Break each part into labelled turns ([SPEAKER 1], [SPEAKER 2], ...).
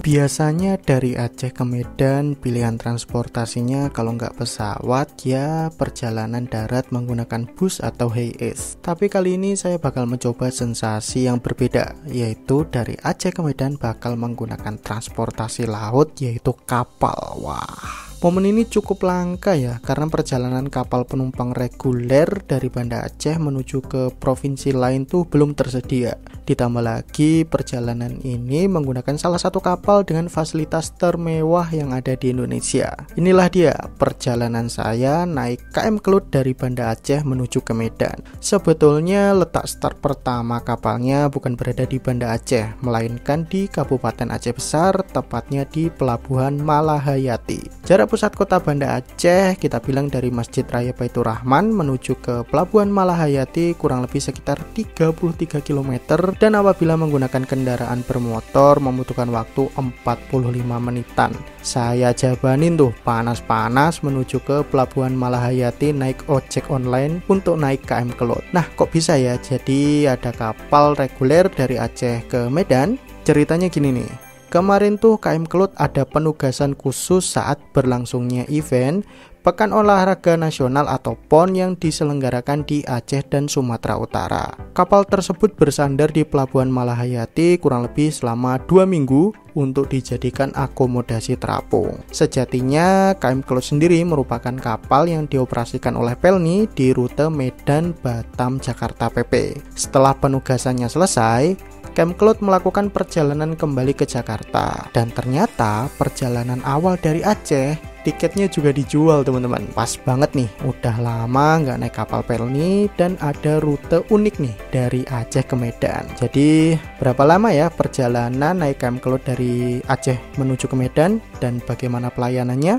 [SPEAKER 1] Biasanya dari Aceh ke Medan pilihan transportasinya kalau nggak pesawat ya perjalanan darat menggunakan bus atau HiAce. Tapi kali ini saya bakal mencoba sensasi yang berbeda, yaitu dari Aceh ke Medan bakal menggunakan transportasi laut yaitu kapal. Wah, momen ini cukup langka ya, karena perjalanan kapal penumpang reguler dari Banda Aceh menuju ke provinsi lain tuh belum tersedia. Ditambah lagi perjalanan ini menggunakan salah satu kapal dengan fasilitas termewah yang ada di Indonesia. Inilah dia perjalanan saya naik KM Kelut dari Banda Aceh menuju ke Medan. Sebetulnya letak start pertama kapalnya bukan berada di Banda Aceh, melainkan di Kabupaten Aceh Besar, tepatnya di Pelabuhan Malahayati. Jarak pusat kota Banda Aceh kita bilang dari Masjid Raya Baitur Rahman menuju ke Pelabuhan Malahayati kurang lebih sekitar 33 km, dan apabila menggunakan kendaraan bermotor membutuhkan waktu 45 menitan. Saya jabanin tuh panas-panas menuju ke Pelabuhan Malahayati naik ojek online untuk naik KM Kelut. Nah, kok bisa ya? Jadi ada kapal reguler dari Aceh ke Medan. Ceritanya gini nih. Kemarin tuh KM Kelut ada penugasan khusus saat berlangsungnya event Pekan Olahraga Nasional atau PON yang diselenggarakan di Aceh dan Sumatera Utara. Kapal tersebut bersandar di Pelabuhan Malahayati kurang lebih selama 2 minggu untuk dijadikan akomodasi terapung. Sejatinya KM Kelut sendiri merupakan kapal yang dioperasikan oleh Pelni di rute Medan Batam Jakarta PP. Setelah penugasannya selesai, KM Kelut melakukan perjalanan kembali ke Jakarta, dan ternyata perjalanan awal dari Aceh tiketnya juga dijual teman-teman. Pas banget nih, udah lama nggak naik kapal Pelni dan ada rute unik nih dari Aceh ke Medan. Jadi berapa lama ya perjalanan naik KM Kelut dari Aceh menuju ke Medan dan bagaimana pelayanannya?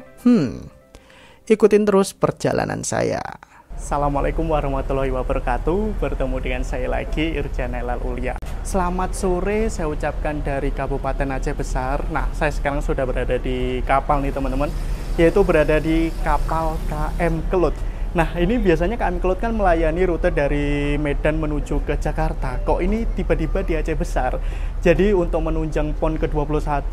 [SPEAKER 1] Ikutin terus perjalanan saya.
[SPEAKER 2] Assalamualaikum warahmatullahi wabarakatuh. Bertemu dengan saya lagi, Irjan Elal Ulia. Selamat sore saya ucapkan dari Kabupaten Aceh Besar. Nah, saya sekarang sudah berada di kapal nih teman-teman, yaitu berada di kapal KM Kelut. Nah, ini biasanya KM Kelut kan melayani rute dari Medan menuju ke Jakarta. Kok ini tiba-tiba di Aceh Besar? Jadi untuk menunjang PON ke-21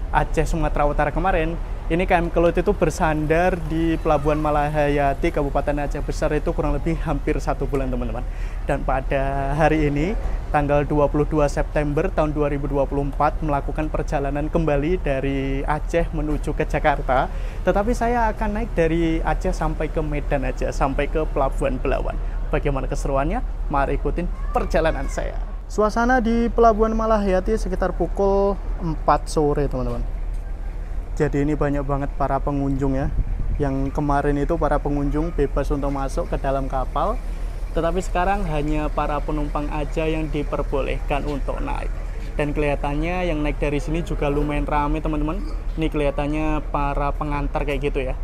[SPEAKER 2] Aceh Sumatera Utara kemarin, ini KM Kelut itu bersandar di Pelabuhan Malahayati Kabupaten Aceh Besar itu kurang lebih hampir 1 bulan teman-teman. Dan pada hari ini tanggal 22 September tahun 2024 melakukan perjalanan kembali dari Aceh menuju ke Jakarta. Tetapi saya akan naik dari Aceh sampai ke Medan aja, sampai ke Pelabuhan Belawan. Bagaimana keseruannya? Mari ikutin perjalanan saya. Suasana di Pelabuhan Malahayati sekitar pukul 4 sore teman-teman. Jadi ini banyak banget para pengunjung ya. Yang kemarin itu para pengunjung bebas untuk masuk ke dalam kapal, tetapi sekarang hanya para penumpang aja yang diperbolehkan untuk naik. Dan kelihatannya yang naik dari sini juga lumayan ramai teman-teman. Ini kelihatannya para pengantar kayak gitu ya.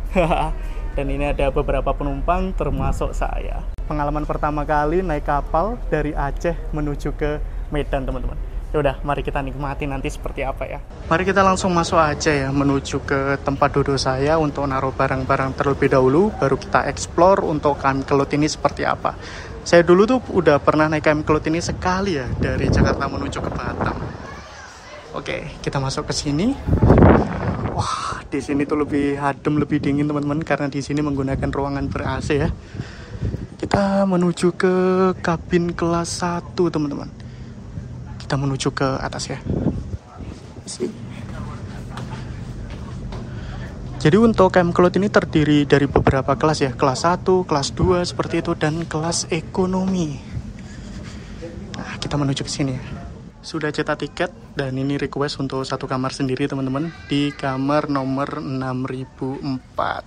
[SPEAKER 2] Dan ini ada beberapa penumpang termasuk saya. Pengalaman pertama kali naik kapal dari Aceh menuju ke Medan teman-teman. Ya udah, mari kita nikmati nanti seperti apa ya. Mari kita langsung masuk aja ya, menuju ke tempat duduk saya untuk naruh barang-barang terlebih dahulu, baru kita explore untuk KM Kelut ini seperti apa. Saya dulu tuh udah pernah naik KM Kelut ini sekali ya, dari Jakarta menuju ke Batam. Oke, kita masuk ke sini. Wah, di sini tuh lebih adem, lebih dingin teman-teman, karena di sini menggunakan ruangan ber-AC ya. Kita menuju ke kabin kelas 1 teman-teman. Kita menuju ke atas ya. Jadi untuk KM Kelut ini terdiri dari beberapa kelas ya. Kelas 1, kelas 2 seperti itu, dan kelas ekonomi. Nah, kita menuju ke sini ya. Sudah cetak tiket dan ini request untuk 1 kamar sendiri teman-teman, di kamar nomor 6004.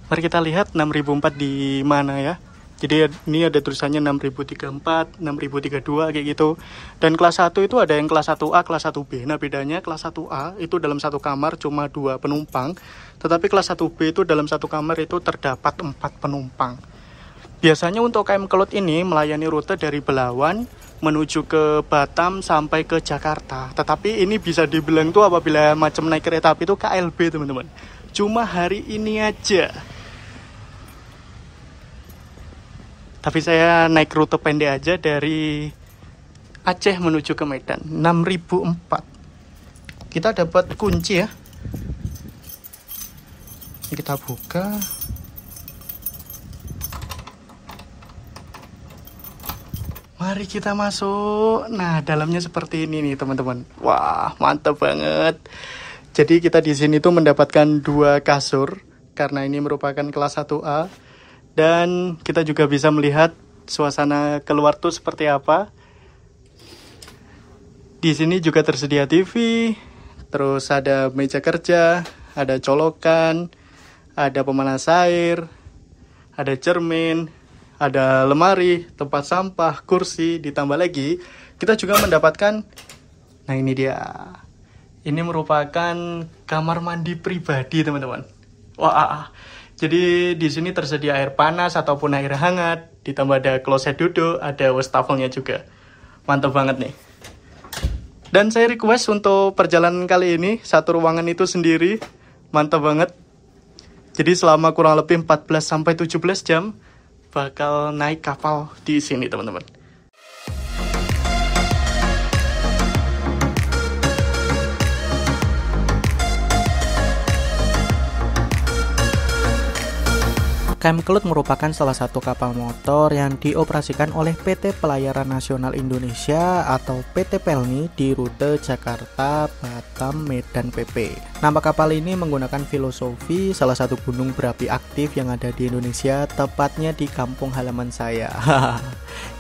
[SPEAKER 2] Mari kita lihat 6004 di mana ya. Jadi ini ada tulisannya 6034, 6032 kayak gitu. Dan kelas 1 itu ada yang kelas 1A, kelas 1B. Nah bedanya kelas 1A itu dalam 1 kamar cuma 2 penumpang. Tetapi kelas 1B itu dalam 1 kamar itu terdapat 4 penumpang. Biasanya untuk KM Kelut ini melayani rute dari Belawan menuju ke Batam sampai ke Jakarta. Tetapi ini bisa dibilang tuh apabila macam naik kereta api itu KLB teman-teman. Cuma hari ini aja. Tapi saya naik rute pendek aja dari Aceh menuju ke Medan, 6004.
[SPEAKER 1] kita dapat kunci ya. Kita buka. Mari kita masuk. Nah, dalamnya seperti ini nih, teman-teman. Wah, mantap banget. Jadi kita di sini tuh mendapatkan 2 kasur karena ini merupakan kelas 1A. Dan kita juga bisa melihat suasana keluar tuh seperti apa. Di sini juga tersedia TV, terus ada meja kerja, ada colokan, ada pemanas air, ada cermin, ada lemari, tempat sampah, kursi, ditambah lagi kita juga mendapatkan, nah ini dia. Ini merupakan kamar mandi pribadi, teman-teman. Wah, jadi di sini tersedia air panas ataupun air hangat, ditambah ada kloset duduk, ada wastafelnya juga. Mantap banget nih. Dan saya request untuk perjalanan kali ini, satu ruangan itu sendiri, mantap banget. Jadi selama kurang lebih 14-17 jam bakal naik kapal di sini, teman-teman. KM Kelut merupakan salah satu kapal motor yang dioperasikan oleh PT Pelayaran Nasional Indonesia atau PT Pelni di rute Jakarta, Batam, Medan PP. Nama kapal ini menggunakan filosofi salah satu gunung berapi aktif yang ada di Indonesia, tepatnya di kampung halaman saya,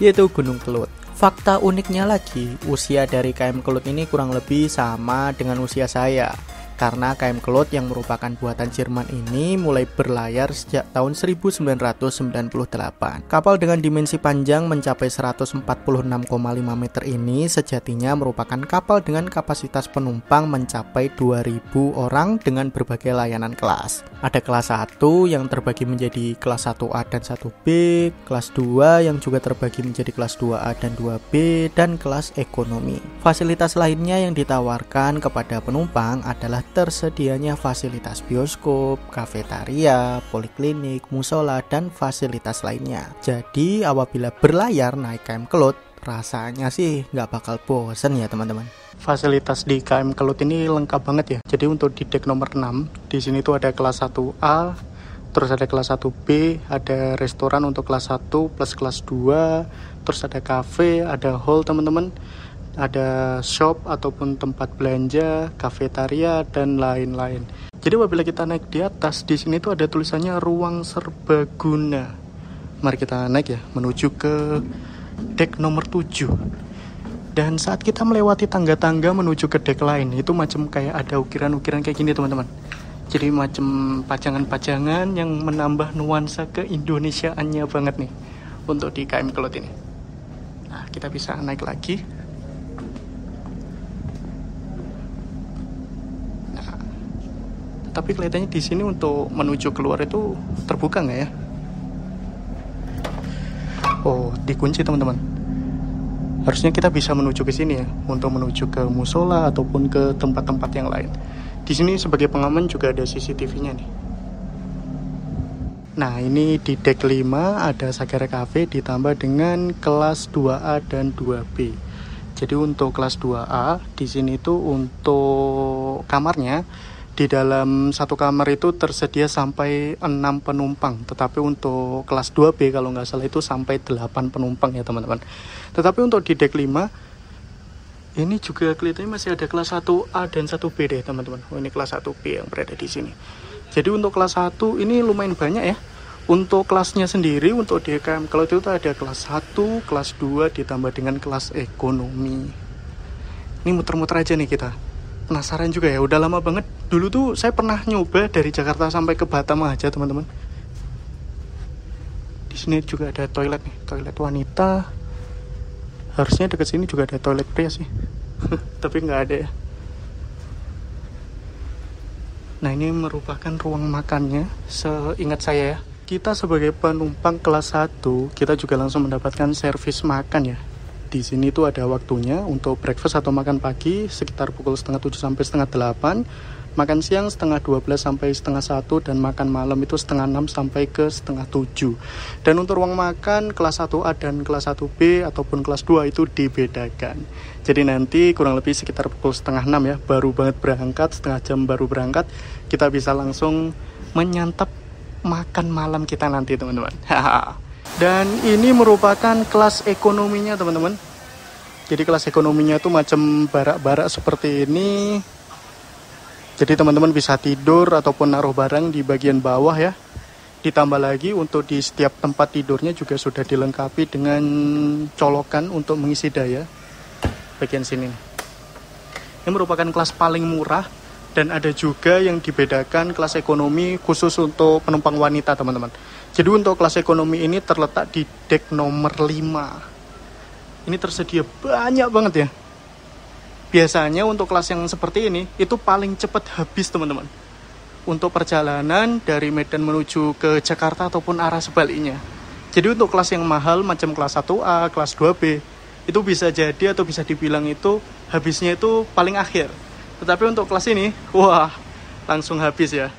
[SPEAKER 1] yaitu Gunung Kelut. Fakta uniknya lagi, usia dari KM Kelut ini kurang lebih sama dengan usia saya. Karena KM Kelut yang merupakan buatan Jerman ini mulai berlayar sejak tahun 1998. Kapal dengan dimensi panjang mencapai 146,5 meter ini sejatinya merupakan kapal dengan kapasitas penumpang mencapai 2.000 orang dengan berbagai layanan kelas. Ada kelas 1 yang terbagi menjadi kelas 1A dan 1B, kelas 2 yang juga terbagi menjadi kelas 2A dan 2B, dan kelas ekonomi. Fasilitas lainnya yang ditawarkan kepada penumpang adalah tersedianya fasilitas bioskop, kafetaria, poliklinik, musola, dan fasilitas lainnya. Jadi apabila berlayar naik KM Kelut, rasanya sih nggak bakal bosen ya teman-teman. Fasilitas di KM Kelut ini lengkap banget ya. Jadi untuk di dek nomor 6, di sini tuh ada kelas 1A, terus ada kelas 1B, ada restoran untuk kelas 1 plus kelas 2, terus ada cafe, ada hall teman-teman, ada shop ataupun tempat belanja, kafetaria, dan lain-lain. Jadi apabila kita naik di atas, di sini tuh ada tulisannya ruang serbaguna. Mari kita naik ya, menuju ke dek nomor 7. Dan saat kita melewati tangga-tangga menuju ke dek lain, itu macam kayak ada ukiran-ukiran kayak gini teman-teman. Jadi macam pajangan-pajangan yang menambah nuansa keindonesiaannya banget nih untuk di KM Kelut ini. Nah, kita bisa naik lagi. Tapi kelihatannya di sini untuk menuju keluar itu terbuka nggak ya? Oh, dikunci teman-teman. Harusnya kita bisa menuju ke sini ya, untuk menuju ke musola ataupun ke tempat-tempat yang lain. Di sini sebagai pengaman juga ada CCTV-nya nih. Nah, ini di dek 5 ada Sagara Cafe ditambah dengan kelas 2A dan 2B. Jadi untuk kelas 2A di sini tuh untuk kamarnya, di dalam satu kamar itu tersedia sampai 6 penumpang. Tetapi untuk kelas 2B kalau nggak salah itu sampai 8 penumpang ya teman-teman. Tetapi untuk di dek 5 ini juga kelihatannya masih ada kelas 1A dan 1B deh teman-teman. Oh, ini kelas 1B yang berada di sini. Jadi untuk kelas 1 ini lumayan banyak ya. Untuk kelasnya sendiri untuk di KM Kelut itu ada kelas 1, kelas 2 ditambah dengan kelas ekonomi. Ini muter-muter aja nih kita. Penasaran juga ya, udah lama banget. Dulu tuh saya pernah nyoba dari Jakarta sampai ke Batam aja teman-teman. Di sini juga ada toilet nih, toilet wanita. Harusnya dekat sini juga ada toilet pria sih. Tapi nggak ada ya. Nah, ini merupakan ruang makannya seingat saya ya. Kita sebagai penumpang kelas 1, kita juga langsung mendapatkan servis makan ya. Di sini tuh ada waktunya untuk breakfast atau makan pagi sekitar pukul setengah 7 sampai setengah 8, makan siang setengah 12 sampai setengah 1, dan makan malam itu setengah 6 sampai ke setengah 7. Dan untuk ruang makan kelas 1A dan kelas 1B ataupun kelas 2 itu dibedakan. Jadi nanti kurang lebih sekitar pukul setengah 6 ya, baru banget berangkat, setengah jam baru berangkat, kita bisa langsung menyantap makan malam kita nanti teman-teman. Dan ini merupakan kelas ekonominya teman-teman. Jadi kelas ekonominya tuh macam barak-barak seperti ini. Jadi teman-teman bisa tidur ataupun naruh barang di bagian bawah ya. Ditambah lagi untuk di setiap tempat tidurnya juga sudah dilengkapi dengan colokan untuk mengisi daya. Bagian sini. Ini merupakan kelas paling murah dan ada juga yang dibedakan kelas ekonomi khusus untuk penumpang wanita teman-teman. Jadi untuk kelas ekonomi ini terletak di deck nomor 5. Ini tersedia banyak banget ya. Biasanya untuk kelas yang seperti ini itu paling cepat habis teman-teman. Untuk perjalanan dari Medan menuju ke Jakarta ataupun arah sebaliknya. Jadi untuk kelas yang mahal macam kelas 1A, kelas 2B itu bisa jadi atau bisa dibilang itu habisnya itu paling akhir. Tetapi untuk kelas ini, wah langsung habis ya.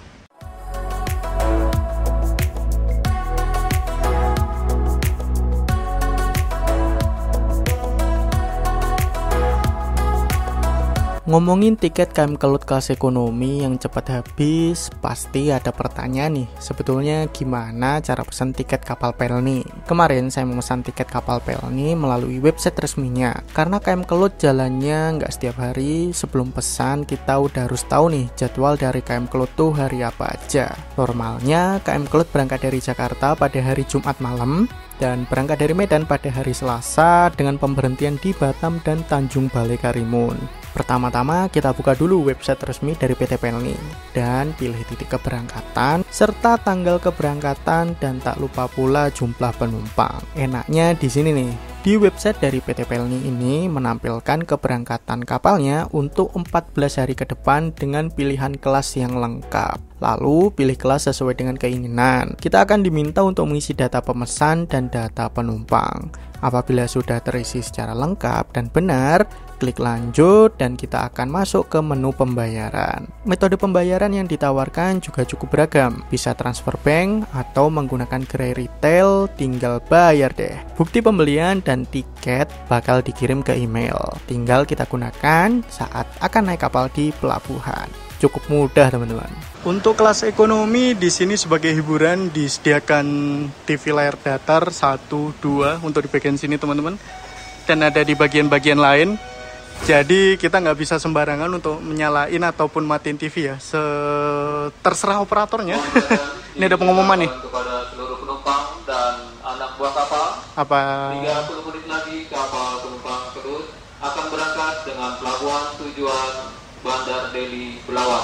[SPEAKER 2] Ngomongin tiket KM Kelut kelas ekonomi yang cepat habis, pasti ada pertanyaan nih, sebetulnya gimana cara pesan tiket kapal Pelni? Kemarin saya memesan tiket kapal Pelni melalui website resminya, karena KM Kelut jalannya nggak setiap hari. Sebelum pesan kita udah harus tahu nih jadwal dari KM Kelut tuh hari apa aja. Normalnya KM Kelut berangkat dari Jakarta pada hari Jumat malam, dan berangkat dari Medan pada hari Selasa dengan pemberhentian di Batam dan Tanjung Balai Karimun. Pertama-tama kita buka dulu website resmi dari PT Pelni dan pilih titik keberangkatan serta tanggal keberangkatan, dan tak lupa pula jumlah penumpang. Enaknya di sini nih, di website dari PT Pelni ini menampilkan keberangkatan kapalnya untuk 14 hari ke depan dengan pilihan kelas yang lengkap. Lalu pilih kelas sesuai dengan keinginan. Kita akan diminta untuk mengisi data pemesan dan data penumpang. Apabila sudah terisi secara lengkap dan benar, klik lanjut dan kita akan masuk ke menu pembayaran. Metode pembayaran yang ditawarkan juga cukup beragam. Bisa transfer bank atau menggunakan gerai retail, tinggal bayar deh. Bukti pembelian dan tiket bakal dikirim ke email. Tinggal kita gunakan saat akan naik kapal di pelabuhan. Cukup mudah teman-teman. Untuk kelas ekonomi di sini sebagai hiburan disediakan TV layar datar 1, 2 untuk di bagian sini teman-teman, dan ada di bagian-bagian lain. Jadi kita nggak bisa sembarangan untuk menyalain ataupun matiin TV ya. Terserah operatornya. Ini ada pengumuman nih.
[SPEAKER 3] Kepada seluruh penumpang dan anak buah kapal.
[SPEAKER 2] Apa?
[SPEAKER 3] 30 menit lagi kapal penumpang Kelut akan berangkat dengan pelabuhan tujuan Bandar Deli Belawan.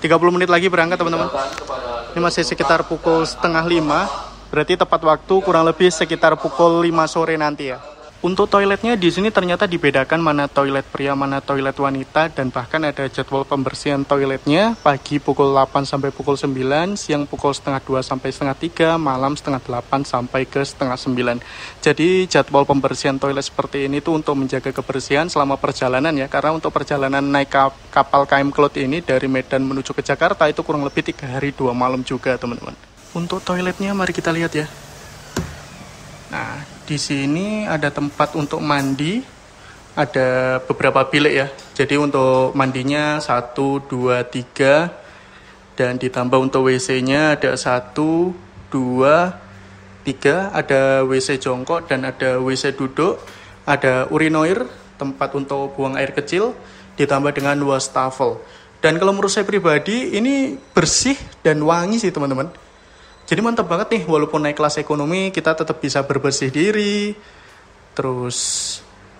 [SPEAKER 2] 30 menit lagi berangkat teman-teman. Ini masih sekitar pukul setengah 5. Berarti tepat waktu kurang lebih sekitar pukul 5 sore nanti ya. Untuk toiletnya di sini ternyata dibedakan mana toilet pria, mana toilet wanita, dan bahkan ada jadwal pembersihan toiletnya pagi pukul 8 sampai pukul 9, siang pukul setengah 2 sampai setengah 3, malam setengah 8 sampai ke setengah 9. Jadi jadwal pembersihan toilet seperti ini tuh untuk menjaga kebersihan selama perjalanan ya, karena untuk perjalanan naik kapal KM Kelut ini dari Medan menuju ke Jakarta itu kurang lebih 3 hari 2 malam juga teman-teman. Untuk toiletnya mari kita lihat ya. Nah, di sini ada tempat untuk mandi, ada beberapa bilik ya. Jadi untuk mandinya 1, 2, 3, dan ditambah untuk WC-nya ada 1, 2, 3, ada WC jongkok dan ada WC duduk, ada urinoir, tempat untuk buang air kecil, ditambah dengan wastafel. Dan kalau menurut saya pribadi ini bersih dan wangi sih teman-teman. Jadi mantap banget nih, walaupun naik kelas ekonomi kita tetap bisa berbersih diri. Terus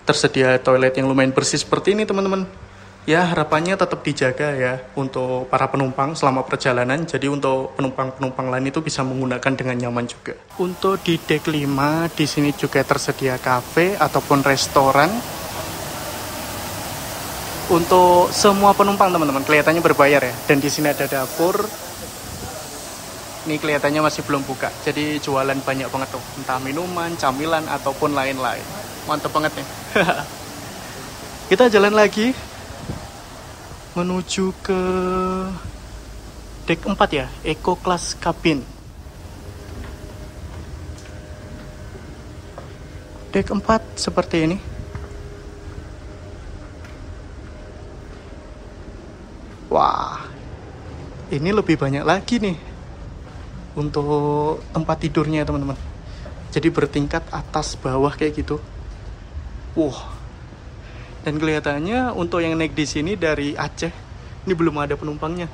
[SPEAKER 2] tersedia toilet yang lumayan bersih seperti ini teman-teman. Ya harapannya tetap dijaga ya untuk para penumpang selama perjalanan. Jadi untuk penumpang-penumpang lain itu bisa menggunakan dengan nyaman juga. Untuk di deck 5 di sini juga tersedia kafe ataupun restoran. Untuk semua penumpang teman-teman, kelihatannya berbayar ya. Dan di sini ada dapur. Ini kelihatannya masih belum buka, jadi jualan banyak banget tuh, entah minuman, camilan, ataupun lain-lain. Mantap banget nih. Kita jalan lagi menuju ke dek 4 ya, Eco Class Cabin. Dek 4 seperti ini. Wah, ini lebih banyak lagi nih untuk tempat tidurnya teman-teman. Jadi bertingkat atas bawah kayak gitu. Wah. Dan kelihatannya untuk yang naik di sini dari Aceh, ini belum ada penumpangnya.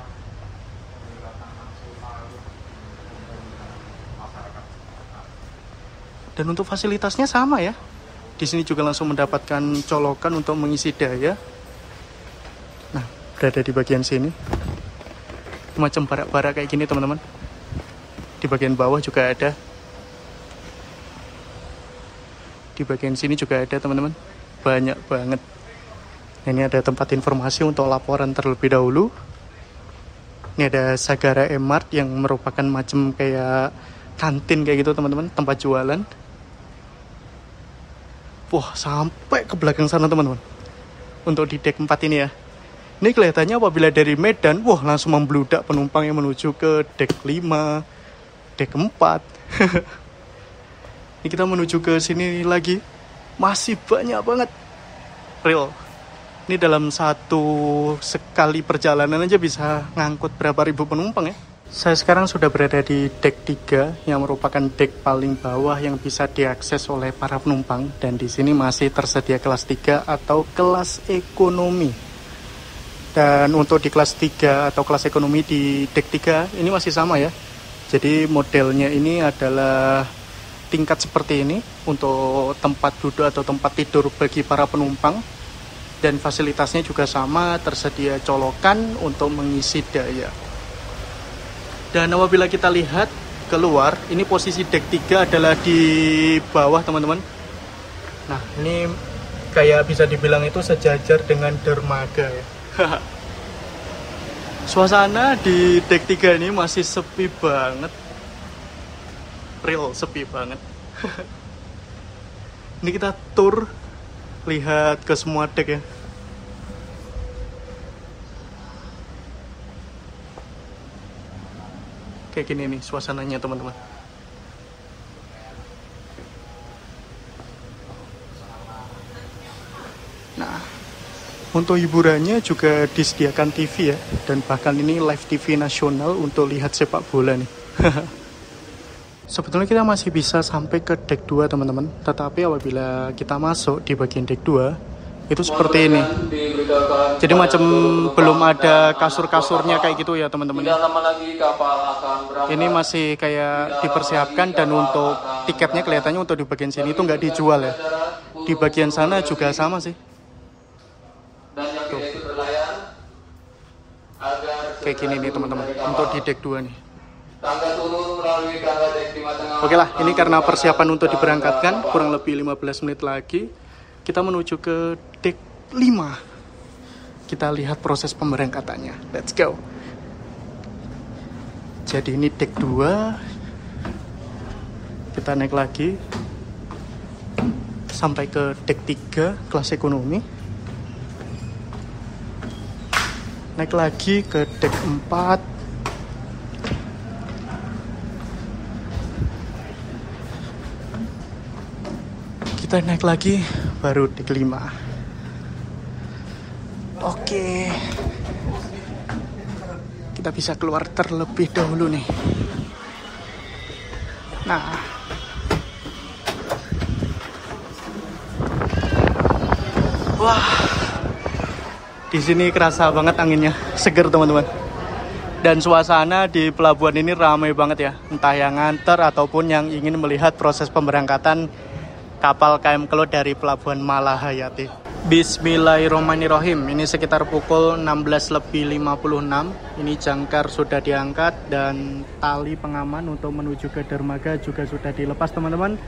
[SPEAKER 2] Dan untuk fasilitasnya sama ya. Di sini juga langsung mendapatkan colokan untuk mengisi daya. Nah, berada di bagian sini. Macam barak-barak kayak gini teman-teman. Di bagian bawah juga ada. Di bagian sini juga ada teman-teman. Banyak banget. Nah, ini ada tempat informasi untuk laporan terlebih dahulu. Ini ada Sagara Emart yang merupakan macam kayak kantin kayak gitu teman-teman, tempat jualan. Wah, sampai ke belakang sana teman-teman. Untuk di dek 4 ini ya. Ini kelihatannya apabila dari Medan, wah langsung membludak penumpang yang menuju ke dek 5, dek 4. Ini kita menuju ke sini lagi. Masih banyak banget. Real. Ini dalam satu sekali perjalanan aja bisa ngangkut berapa ribu penumpang ya. Saya sekarang sudah berada di dek 3 yang merupakan dek paling bawah yang bisa diakses oleh para penumpang, dan di sini masih tersedia kelas 3 atau kelas ekonomi. Dan untuk di kelas 3 atau kelas ekonomi di dek 3 ini masih sama ya. Jadi modelnya ini adalah tingkat seperti ini untuk tempat duduk atau tempat tidur bagi para penumpang, dan fasilitasnya juga sama, tersedia colokan untuk mengisi daya. Dan apabila kita lihat keluar, ini posisi dek 3 adalah di bawah teman-teman. Nah, ini kayak bisa dibilang itu sejajar dengan dermaga ya. Suasana di dek 3 ini masih sepi banget. Real sepi banget. Ini kita tour, lihat ke semua dek ya. Kayak gini nih suasananya teman-teman. Nah, untuk hiburannya juga disediakan TV ya, dan bahkan ini live TV nasional untuk lihat sepak bola nih. Sebetulnya kita masih bisa sampai ke dek 2 teman-teman, tetapi apabila kita masuk di bagian dek 2 itu seperti ini. Jadi macam belum ada kasur-kasurnya kayak gitu ya teman-teman. Ini masih kayak dipersiapkan, dan untuk tiketnya kelihatannya untuk di bagian sini itu nggak dijual ya. Di bagian sana juga sama sih. Tuh. Kayak gini nih teman-teman, untuk di dek 2 nih. Oke lah, ini karena persiapan untuk diberangkatkan, kurang lebih 15 menit lagi kita menuju ke dek 5. Kita lihat proses pemberangkatannya. Let's go. Jadi ini dek 2. Kita naik lagi sampai ke dek 3 kelas ekonomi. Naik lagi ke dek 4. Kita naik lagi, baru dek 5. Oke. Kita bisa keluar terlebih dahulu nih. Nah. Wah. Di sini kerasa banget anginnya, seger teman-teman. Dan suasana di pelabuhan ini ramai banget ya. Entah yang nganter ataupun yang ingin melihat proses pemberangkatan kapal KM Kelut dari Pelabuhan Malahayati. Bismillahirrahmanirrahim. Ini sekitar pukul 16:56. Ini jangkar sudah diangkat dan tali pengaman untuk menuju ke dermaga juga sudah dilepas teman-teman.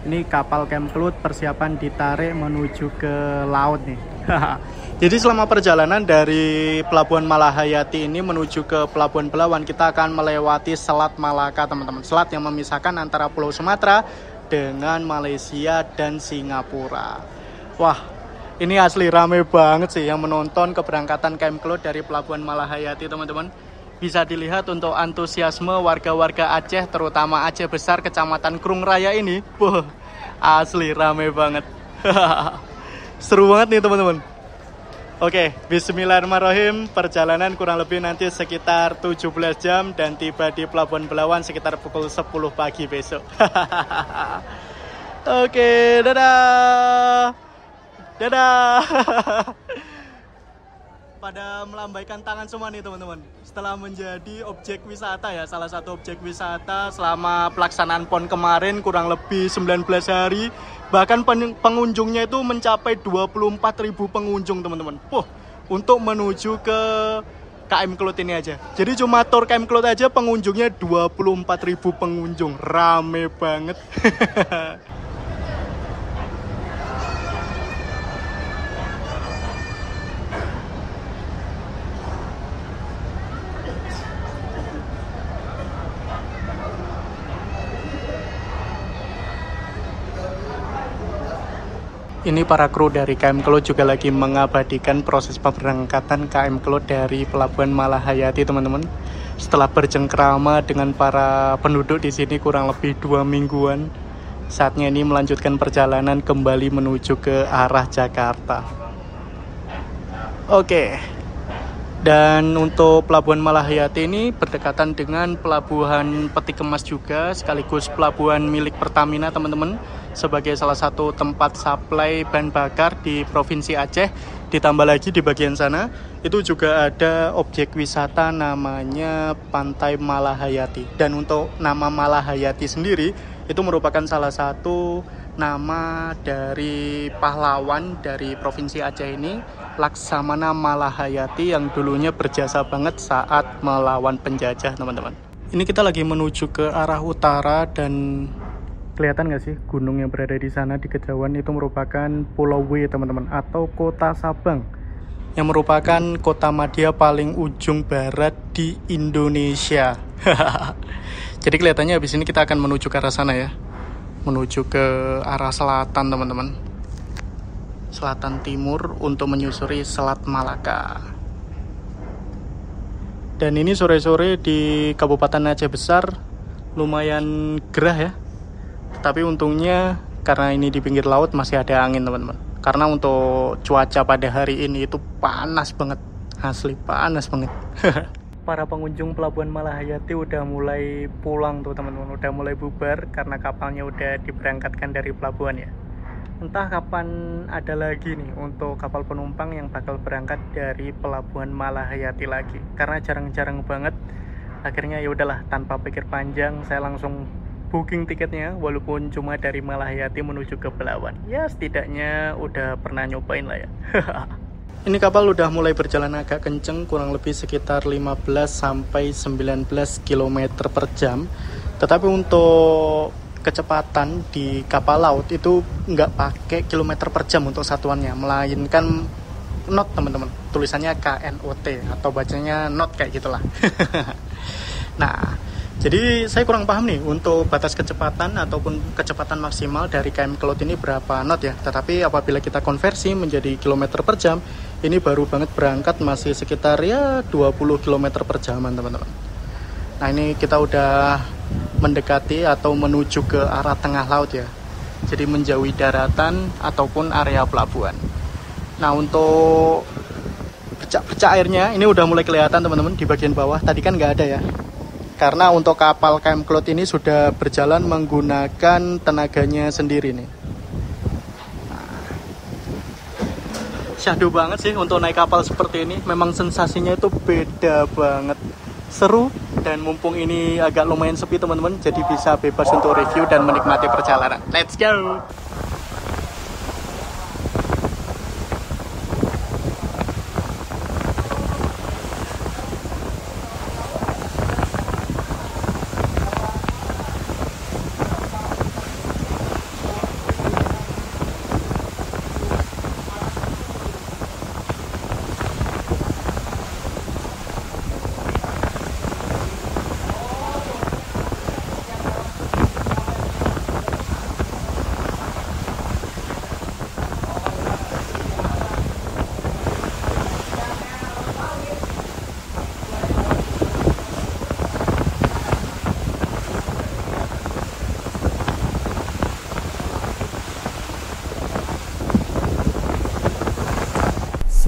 [SPEAKER 2] Ini kapal KM Kelut persiapan ditarik menuju ke laut nih. Jadi selama perjalanan dari Pelabuhan Malahayati ini menuju ke Pelabuhan Belawan, kita akan melewati Selat Malaka teman-teman. Selat yang memisahkan antara Pulau Sumatera dengan Malaysia dan Singapura. Wah, ini asli rame banget sih yang menonton keberangkatan KM Kelut dari Pelabuhan Malahayati, teman-teman. Bisa dilihat untuk antusiasme warga-warga Aceh, terutama Aceh Besar, Kecamatan Krung Raya ini. Wah, asli rame banget. Seru banget nih, teman-teman. Oke, bismillahirrahmanirrahim. Perjalanan kurang lebih nanti sekitar 17 jam dan tiba di Pelabuhan Belawan sekitar pukul 10 pagi besok. Oke, dadah. Dadah. Pada melambaikan tangan semua nih, teman-teman. Setelah menjadi objek wisata ya, salah satu objek wisata selama pelaksanaan PON kemarin kurang lebih 19 hari. Bahkan pengunjungnya itu mencapai 24.000 pengunjung, teman-teman. Untuk menuju ke KM Kelut ini aja. Jadi cuma tour KM Kelut aja pengunjungnya 24.000 pengunjung. Rame banget. Ini para kru dari KM Kelut juga lagi mengabadikan proses pemberangkatan KM Kelut dari Pelabuhan Malahayati, teman-teman. Setelah bercengkrama dengan para penduduk di sini kurang lebih 2 mingguan, saatnya ini melanjutkan perjalanan kembali menuju ke arah Jakarta. Oke. Dan untuk Pelabuhan Malahayati ini berdekatan dengan Pelabuhan Peti Kemas juga, sekaligus pelabuhan milik Pertamina, teman-teman, sebagai salah satu tempat suplai bahan bakar di Provinsi Aceh. Ditambah lagi di bagian sana itu juga ada objek wisata namanya Pantai Malahayati. Dan untuk nama Malahayati sendiri itu merupakan salah satu nama dari pahlawan dari Provinsi Aceh ini, Laksamana Malahayati, yang dulunya berjasa banget saat melawan penjajah, teman-teman. Ini kita lagi menuju ke arah utara dan kelihatan nggak sih gunung yang berada di sana di kejauhan itu merupakan Pulau W, teman-teman, atau Kota Sabang, yang merupakan kota madya paling ujung barat di Indonesia. Jadi kelihatannya habis ini kita akan menuju ke arah sana ya, menuju ke arah selatan, teman-teman, selatan timur, untuk menyusuri Selat Malaka. Dan ini sore-sore di Kabupaten Aceh Besar lumayan gerah ya. Tapi untungnya karena ini di pinggir laut masih ada angin, teman-teman. Karena untuk cuaca pada hari ini itu panas banget, asli panas banget. Para pengunjung Pelabuhan Malahayati udah mulai pulang tuh, teman-teman, udah mulai bubar karena kapalnya udah diberangkatkan dari pelabuhan ya. Entah kapan ada lagi nih untuk kapal penumpang yang bakal berangkat dari Pelabuhan Malahayati lagi. Karena jarang-jarang banget. Akhirnya ya udahlah, tanpa pikir panjang saya langsung booking tiketnya, walaupun cuma dari Malahayati menuju ke Belawan. Ya setidaknya udah pernah nyobain lah ya. Ini kapal udah mulai berjalan agak kenceng, kurang lebih sekitar 15 sampai 19 km per jam. Tetapi untuk kecepatan di kapal laut itu nggak pakai kilometer per jam untuk satuannya, melainkan knot, teman-teman. Tulisannya KNOT atau bacanya knot kayak gitulah. Nah, jadi saya kurang paham nih untuk batas kecepatan ataupun kecepatan maksimal dari KM Kelut ini berapa knot ya. Tetapi apabila kita konversi menjadi kilometer per jam, ini baru banget berangkat masih sekitar ya 20 km per jaman, teman-teman. Nah, ini kita udah mendekati atau menuju ke arah tengah laut ya. Jadi menjauhi daratan ataupun area pelabuhan. Nah, untuk bercak-bercak airnya ini udah mulai kelihatan, teman-teman, di bagian bawah. Tadi kan nggak ada ya. Karena untuk kapal KM Kelut ini sudah berjalan menggunakan tenaganya sendiri nih. Syahdu banget sih untuk naik kapal seperti ini. Memang sensasinya itu beda banget. Seru, dan mumpung ini agak lumayan sepi, teman-teman, jadi bisa bebas untuk review dan menikmati perjalanan. Let's go!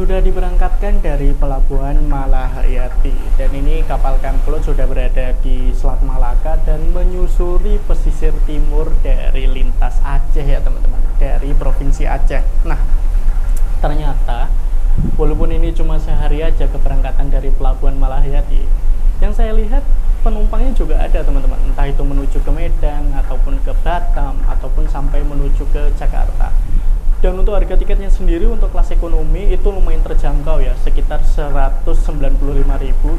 [SPEAKER 2] sudah diberangkatkan dari pelabuhan Malahayati, dan ini kapal Camp Cloud sudah berada di Selat Malaka dan menyusuri pesisir timur dari lintas Aceh ya teman-teman, dari Provinsi Aceh. Nah, ternyata walaupun ini cuma sehari aja keberangkatan dari pelabuhan Malahayati, yang saya lihat penumpangnya juga ada teman-teman, entah itu menuju ke Medan ataupun ke Batam ataupun sampai menuju ke Jakarta. Dan untuk harga tiketnya sendiri untuk kelas ekonomi itu lumayan terjangkau ya, sekitar 195.000,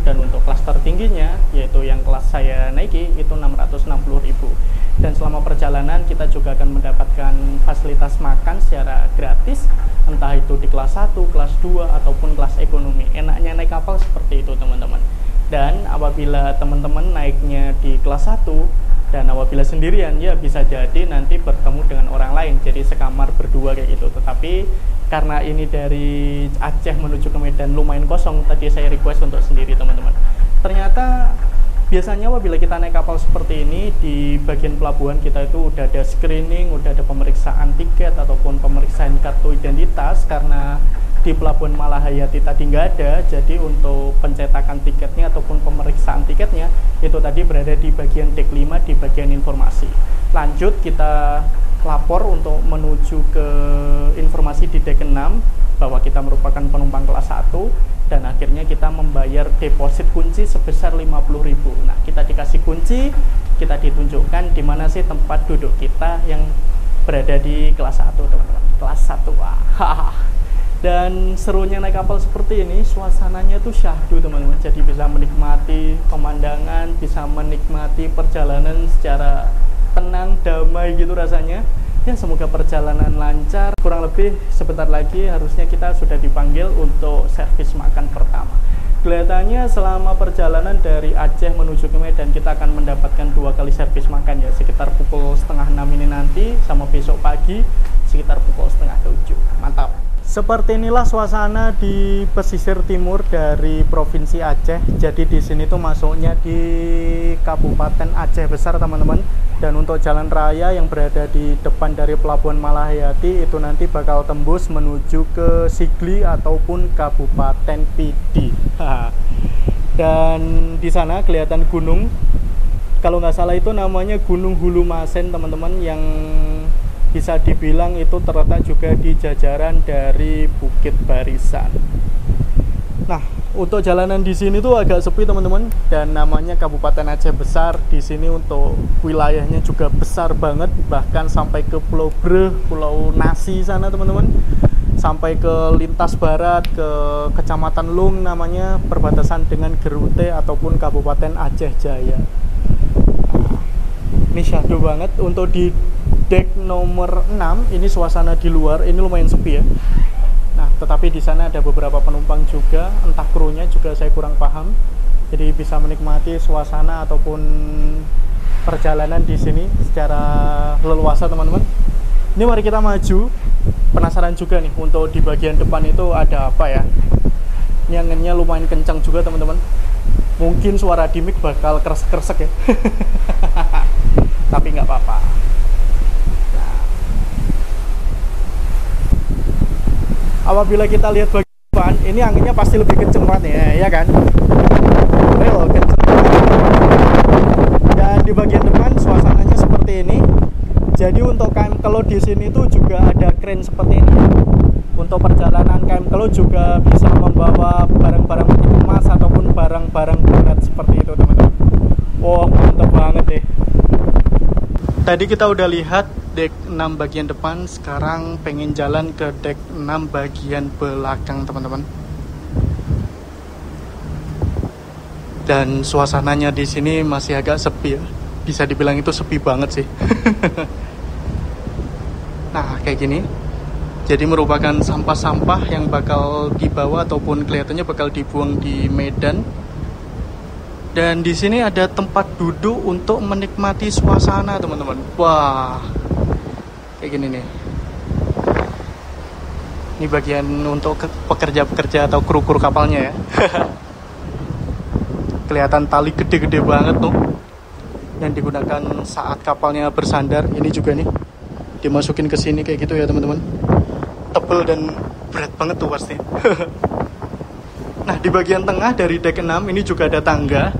[SPEAKER 2] dan untuk kelas tertingginya yaitu yang kelas saya naiki itu 660.000. Dan selama perjalanan kita juga akan mendapatkan fasilitas makan secara gratis, entah itu di kelas 1, kelas 2 ataupun kelas ekonomi. Enaknya naik kapal seperti itu teman-teman. Dan apabila teman-teman naiknya di kelas 1 dan apabila sendirian, ya bisa jadi nanti bertemu dengan orang lain, jadi sekamar berdua kayak gitu. Tetapi karena ini dari Aceh menuju ke Medan lumayan kosong, tadi saya request untuk sendiri teman-teman. Ternyata biasanya apabila kita naik kapal seperti ini, di bagian pelabuhan kita itu udah ada screening, udah ada pemeriksaan tiket ataupun pemeriksaan kartu identitas. Karena di pelabuhan Malahayati tadi nggak ada, jadi untuk pencetakan tiketnya ataupun pemeriksaan tiketnya itu tadi berada di bagian dek 5 di bagian informasi. Lanjut kita lapor untuk menuju ke informasi di dek 6 bahwa kita merupakan penumpang kelas 1, dan akhirnya kita membayar deposit kunci sebesar 50.000. Nah, kita dikasih kunci, kita ditunjukkan di mana sih tempat duduk kita yang berada di kelas 1 teman-teman. Kelas 1, wah. Dan serunya naik kapal seperti ini, suasananya tuh syahdu teman-teman. Jadi bisa menikmati pemandangan, bisa menikmati perjalanan secara tenang, damai gitu rasanya. Ya, semoga perjalanan lancar. Kurang lebih sebentar lagi harusnya kita sudah dipanggil untuk servis makan pertama. Kelihatannya selama perjalanan dari Aceh menuju ke Medan kita akan mendapatkan 2 kali servis makan ya, sekitar pukul setengah 6 ini nanti, sama besok pagi sekitar pukul setengah 7. Mantap. Seperti inilah suasana di pesisir timur dari Provinsi Aceh. Jadi di sini tuh masuknya di Kabupaten Aceh Besar teman-teman. Dan untuk jalan raya yang berada di depan dari Pelabuhan Malahayati itu nanti bakal tembus menuju ke Sigli ataupun Kabupaten Pidi. Dan di sana kelihatan gunung. Kalau nggak salah itu namanya Gunung Hulu Masen teman-teman, yang bisa dibilang itu terletak juga di jajaran dari Bukit Barisan. Nah, untuk jalanan di sini tuh agak sepi teman-teman, dan namanya Kabupaten Aceh Besar. Di sini untuk wilayahnya juga besar banget, bahkan sampai ke Pulau Breh, Pulau Nasi sana teman-teman, sampai ke lintas barat ke Kecamatan Lung namanya, perbatasan dengan Gerute ataupun Kabupaten Aceh Jaya. Nah, ini syahdu banget. Untuk di dek nomor 6 ini suasana di luar ini lumayan sepi ya. Nah, tetapi di sana ada beberapa penumpang juga, entah krunya juga saya kurang paham. Jadi bisa menikmati suasana ataupun perjalanan di sini secara leluasa teman-teman. Ini mari kita maju. Penasaran juga nih untuk di bagian depan itu ada apa ya. Ini anginnya lumayan kencang juga teman-teman. Mungkin suara di mic bakal kresek-kresek ya. Tapi nggak apa-apa. Apabila kita lihat bagian depan, ini anginnya pasti lebih kenceng banget ya kan? Real kenceng. Dan di bagian depan suasananya seperti ini. Jadi untuk Camp Cloud di sini tuh juga ada kren seperti ini. Untuk perjalanan Camp Cloud juga bisa membawa barang-barang emas ataupun barang-barang berat seperti itu teman-teman. Wah, mantap banget deh. Tadi kita udah lihat dek 6 bagian depan, sekarang pengen jalan ke dek 6 bagian belakang teman-teman. Dan suasananya di sini masih agak sepi ya. Bisa dibilang itu sepi banget sih. Nah, kayak gini. Jadi merupakan sampah-sampah yang bakal dibawa ataupun kelihatannya bakal dibuang di Medan. Dan di sini ada tempat duduk untuk menikmati suasana teman-teman. Wah, kayak gini nih. Ini bagian untuk pekerja-pekerja atau kru-kru kapalnya ya. Kelihatan tali gede-gede banget tuh yang digunakan saat kapalnya bersandar. Ini juga nih dimasukin ke sini kayak gitu ya teman-teman. Tebel dan berat banget tuh pasti. Nah, di bagian tengah dari dek 6 ini juga ada tangga.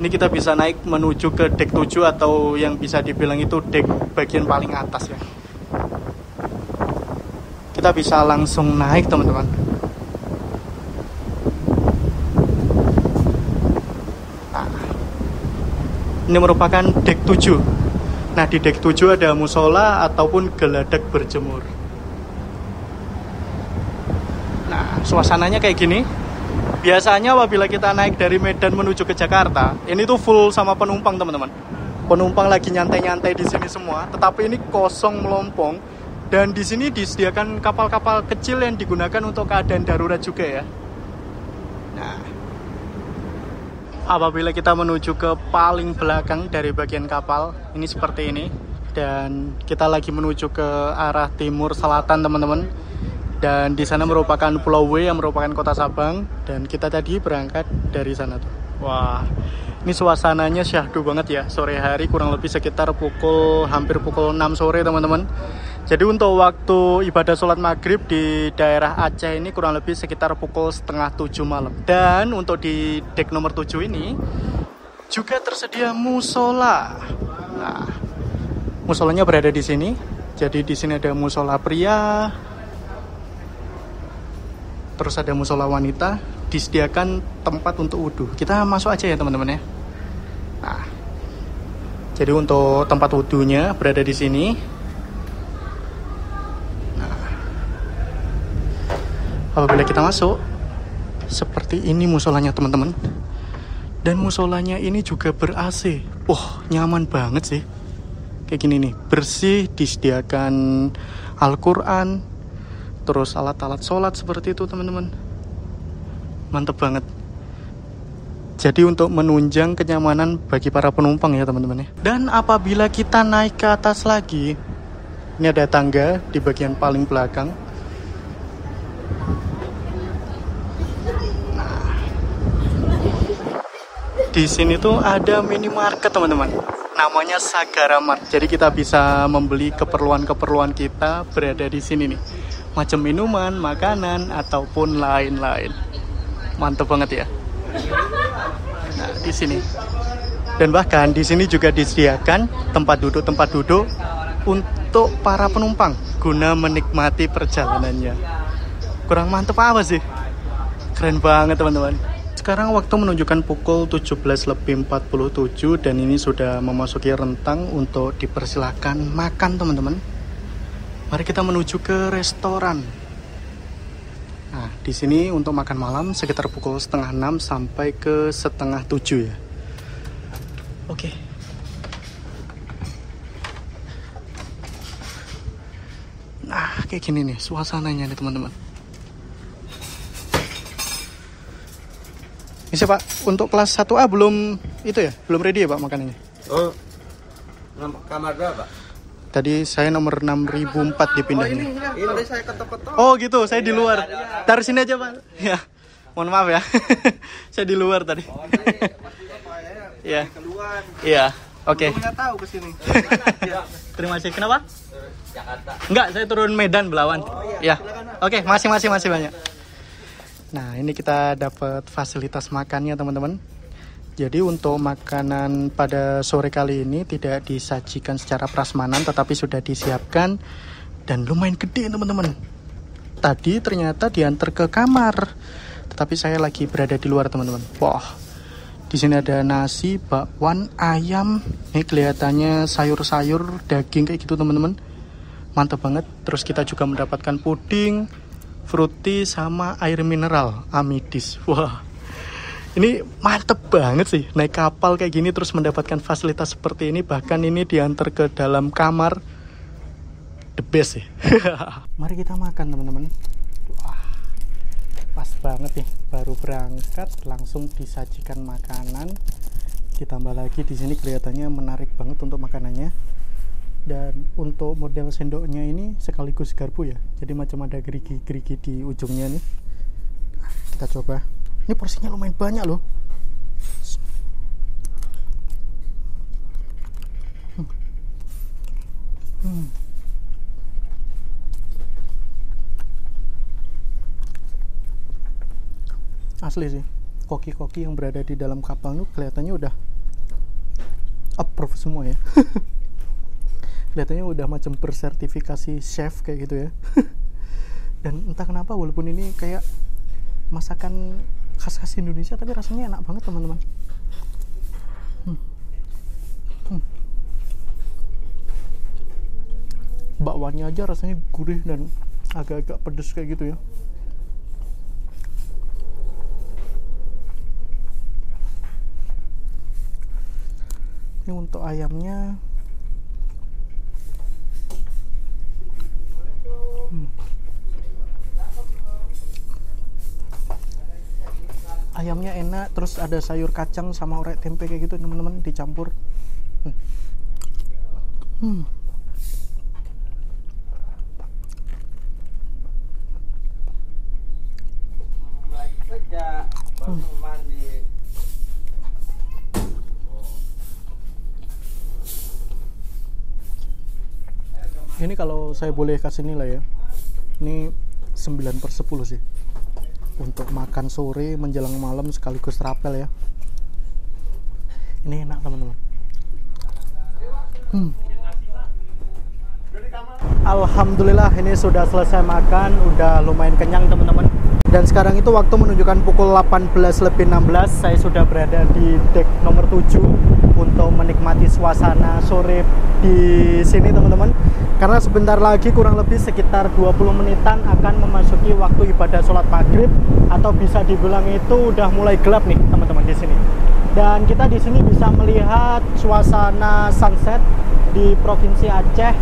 [SPEAKER 2] Ini kita bisa naik menuju ke dek 7 atau yang bisa dibilang itu dek bagian paling atas ya. Kita bisa langsung naik teman-teman. Nah, ini merupakan dek 7. Nah, di dek 7 ada musola ataupun geladak berjemur. Nah, suasananya kayak gini. Biasanya apabila kita naik dari Medan menuju ke Jakarta, ini tuh full sama penumpang teman-teman. Penumpang lagi nyantai-nyantai di sini semua, tetapi ini kosong melompong. Dan di sini disediakan kapal-kapal kecil yang digunakan untuk keadaan darurat juga ya. Nah, apabila kita menuju ke paling belakang dari bagian kapal, ini seperti ini. Dan kita lagi menuju ke arah timur selatan teman-teman. Dan di sana merupakan Pulau W yang merupakan kota Sabang. Dan kita tadi berangkat dari sana tuh. Wah, ini suasananya syahdu banget ya. Sore hari kurang lebih sekitar hampir pukul 6 sore teman-teman. Jadi untuk waktu ibadah sholat maghrib di daerah Aceh ini kurang lebih sekitar pukul 6:30 malam. Dan untuk di dek nomor 7 ini juga tersedia musola. Nah, musolanya berada di sini. Jadi di sini ada musola pria. Terus ada musola wanita, disediakan tempat untuk wudhu. Kita masuk aja ya teman-teman ya. Nah, jadi untuk tempat wudhunya berada di sini. Nah, apabila kita masuk, seperti ini musolanya teman-teman. Dan musolanya ini juga ber-AC. Wah, nyaman banget sih. Kayak gini nih, bersih, disediakan Al-Quran. Terus alat-alat sholat seperti itu teman-teman. Mantep banget. Jadi untuk menunjang kenyamanan bagi para penumpang ya teman-teman ya. Dan apabila kita naik ke atas lagi, ini ada tangga di bagian paling belakang. Nah, di sini tuh ada minimarket teman-teman. Namanya Sagara Mart. Jadi kita bisa membeli keperluan-keperluan kita berada di sini nih. Macam minuman, makanan, ataupun lain-lain. Mantap banget ya. Nah, di sini. Dan bahkan di sini juga disediakan tempat duduk untuk para penumpang guna menikmati perjalanannya. Kurang mantep apa sih? Keren banget teman-teman. Sekarang waktu menunjukkan pukul 17:47 dan ini sudah memasuki rentang untuk dipersilahkan makan teman-teman. Mari kita menuju ke restoran. Nah, di sini untuk makan malam sekitar pukul 5:30 sampai ke 6:30 ya. Oke. Nah, kayak gini nih suasananya nih teman-teman. Bisa Pak, untuk kelas 1A belum itu ya? Belum ready ya Pak makanannya?
[SPEAKER 4] Oh, kamar berapa?
[SPEAKER 2] Tadi saya nomor 6004 dipindahnya.
[SPEAKER 4] Ini tadi saya ketok-ketok.
[SPEAKER 2] Oh gitu, saya di luar. Taruh sini aja Pak. Ya, mohon maaf ya. Saya di luar tadi. Iya. Iya. Oke.
[SPEAKER 4] Nggak tahu ke sini.
[SPEAKER 2] Terima kasih. Kenapa?
[SPEAKER 4] Jakarta.
[SPEAKER 2] Enggak, saya turun Medan Belawan. Ya. Oke, masih banyak. Nah, ini kita dapat fasilitas makannya teman-teman. Jadi untuk makanan pada sore kali ini tidak disajikan secara prasmanan tetapi sudah disiapkan dan lumayan gede teman-teman. Tadi ternyata diantar ke kamar, tetapi saya lagi berada di luar teman-teman. Wah, di sini ada nasi, bakwan, ayam. Ini kelihatannya sayur-sayur, daging kayak gitu teman-teman. Mantap banget. Terus kita juga mendapatkan puding, fruity sama air mineral Amidis. Wah. Ini mantep banget sih, naik kapal kayak gini terus mendapatkan fasilitas seperti ini. Bahkan ini diantar ke dalam kamar. The best sih. Mari kita makan teman-teman. Wah, pas banget nih, baru berangkat langsung disajikan makanan. Ditambah lagi di sini kelihatannya menarik banget untuk makanannya. Dan untuk model sendoknya ini sekaligus garpu ya. Jadi macam ada gerigi-gerigi di ujungnya nih. Kita coba. Ini porsinya lumayan banyak loh. Asli sih, koki-koki yang berada di dalam kapal itu kelihatannya udah approve semua ya. Kelihatannya udah macam bersertifikasi chef kayak gitu ya. Dan entah kenapa walaupun ini kayak masakan khas-khas Indonesia, tapi rasanya enak banget teman-teman. Bakwannya aja rasanya gurih dan agak-agak pedes kayak gitu ya. Ini untuk ayamnya ayamnya enak, terus ada sayur kacang sama orek tempe kayak gitu teman-teman dicampur. Ini kalau saya boleh kasih nilai ya, ini 9/10 sih untuk makan sore menjelang malam sekaligus rapel ya. Ini enak teman-teman. Alhamdulillah ini sudah selesai makan, udah lumayan kenyang teman-teman. Dan sekarang itu waktu menunjukkan pukul 18:16. Saya sudah berada di deck nomor 7 untuk menikmati suasana sore di sini teman-teman. Karena sebentar lagi kurang lebih sekitar 20 menitan akan memasuki waktu ibadah sholat maghrib, atau bisa dibilang itu udah mulai gelap nih teman-teman di sini. Dan kita di sini bisa melihat suasana sunset di Provinsi Aceh,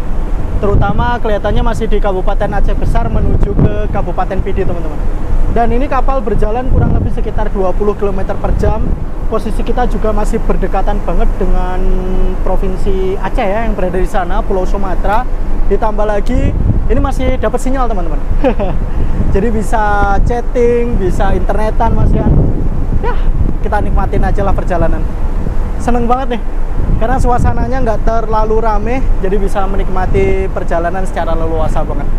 [SPEAKER 2] terutama kelihatannya masih di Kabupaten Aceh Besar menuju ke Kabupaten Pidi teman-teman. Dan ini kapal berjalan kurang lebih sekitar 20 km per jam. Posisi kita juga masih berdekatan banget dengan Provinsi Aceh ya, yang berada di sana, Pulau Sumatera. Ditambah lagi ini masih dapat sinyal teman-teman. Jadi bisa chatting, bisa internetan masih ya, kita nikmatin aja lah perjalanan. Seneng banget nih karena suasananya nggak terlalu rame, jadi bisa menikmati perjalanan secara leluasa banget.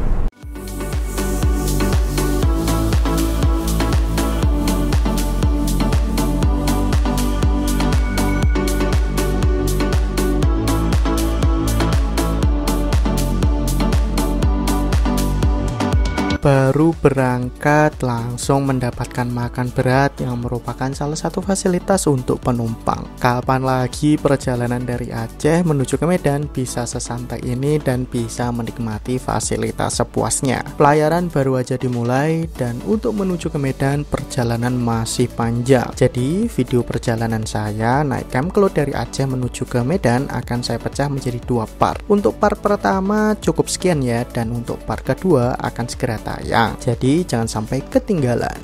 [SPEAKER 2] Baru berangkat langsung mendapatkan makan berat yang merupakan salah satu fasilitas untuk penumpang. Kapan lagi perjalanan dari Aceh menuju ke Medan bisa sesantai ini dan bisa menikmati fasilitas sepuasnya. Pelayaran baru aja dimulai dan untuk menuju ke Medan perjalanan masih panjang. Jadi video perjalanan saya naik Camcloud dari Aceh menuju ke Medan akan saya pecah menjadi 2 part. Untuk part pertama cukup sekian ya, dan untuk part kedua akan segera tayang. Jadi jangan sampai ketinggalan.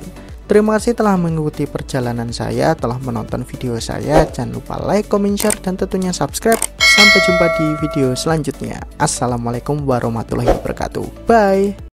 [SPEAKER 2] Terima kasih telah mengikuti perjalanan saya, telah menonton video saya. Jangan lupa like, comment, share, dan tentunya subscribe. Sampai jumpa di video selanjutnya. Assalamualaikum warahmatullahi wabarakatuh. Bye.